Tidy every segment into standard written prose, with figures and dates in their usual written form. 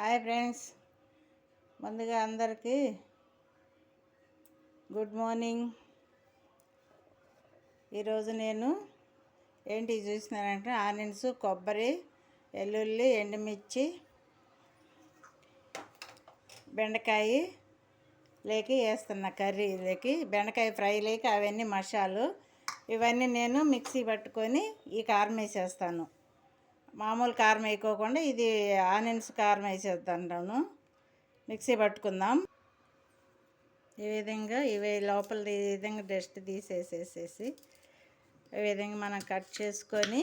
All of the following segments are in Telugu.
హాయ్ ఫ్రెండ్స్, ముందుగా అందరికీ గుడ్ మార్నింగ్. ఈరోజు నేను ఏంటి చూసినానంటే ఆనియన్స్, కొబ్బరి, వెల్లుల్లి, ఎండుమిర్చి, బెండకాయ లేకి వేస్తున్నా. కర్రీలోకి బెండకాయ ఫ్రైలోకి అవన్నీ మసాలు ఇవన్నీ నేను మిక్సీ పట్టుకొని ఈ కారం వేసేస్తాను. మామూలు కారం వేయకోకుండా ఇది ఆనియన్స్ కారం వేసేద్దాను. మిక్సీ పట్టుకుందాం. ఈ విధంగా ఇవి లోపల ఈ విధంగా డస్ట్ తీసేసేసేసి ఈ విధంగా మనం కట్ చేసుకొని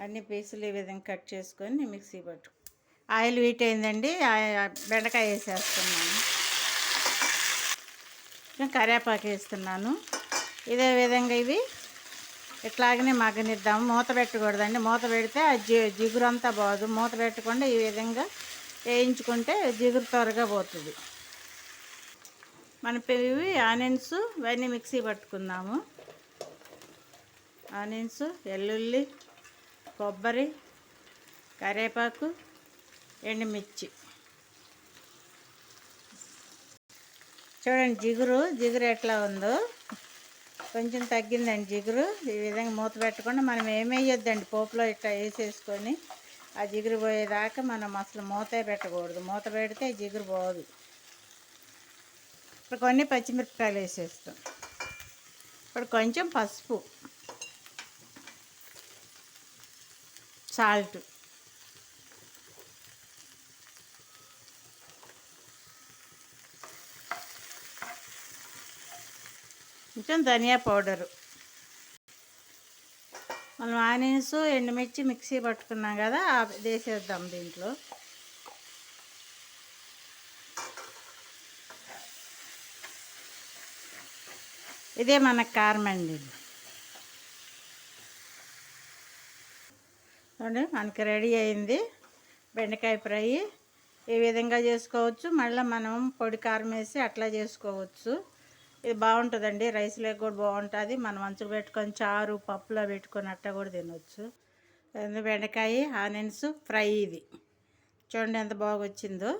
అన్ని పీసులు ఈ విధంగా కట్ చేసుకొని మిక్సీ పట్టు. ఆయిల్ హీట్ అయిందండి. బెండకాయ వేసేస్తున్నాను. కరివేపాకు వేస్తున్నాను. ఇదే విధంగా ఇవి ఇట్లాగనే మగ్గనిద్దాము. మూత పెట్టకూడదండి. మూత పెడితే ఆ జిగురు అంతా పోదు. మూత పెట్టకుండా ఈ విధంగా వేయించుకుంటే జిగురు త్వరగా పోతుంది. మన ఇవి ఆనియన్స్ ఇవన్నీ మిక్సీ పట్టుకుందాము. ఆనియన్స్, వెల్లుల్లి, కొబ్బరి, కరివేపాకు, ఎండుమిర్చి. చూడండి జిగురు ఎట్లా ఉందో. కొంచెం తగ్గిందండి జిగురు. ఈ విధంగా మూత పెట్టకుండా మనం ఏమేయొద్దండి. పోపులో ఇట్లా వేసేసుకొని ఆ జిగురు పోయేదాకా మనం అసలు మూతే పెట్టకూడదు. మూత పెడితే జిగురు పోదు. ఇప్పుడు కొన్ని పచ్చిమిరపకాయలు వేసేస్తాం. ఇప్పుడు కొంచెం పసుపు, సాల్ట్, కొంచెం ధనియా పౌడరు. మనం ఆనియన్స్, ఎండుమిర్చి మిక్సీ పట్టుకున్నాం కదా, వేసేద్దాం దీంట్లో. ఇదే మనకు కారం అండి. చూడండి మనకి రెడీ అయింది బెండకాయ ఫ్రై. ఈ విధంగా చేసుకోవచ్చు. మళ్ళీ మనం పొడి కారం వేసి అట్లా చేసుకోవచ్చు. ఇది బాగుంటుందండి. రైస్లోకి కూడా బాగుంటుంది. మనం మంచిగా పెట్టుకొని చారు, పప్పులో పెట్టుకొని అట్లా కూడా తినవచ్చు. బెండకాయ ఆనియన్స్ ఫ్రై ఇది చూడండి ఎంత బాగా వచ్చిందో.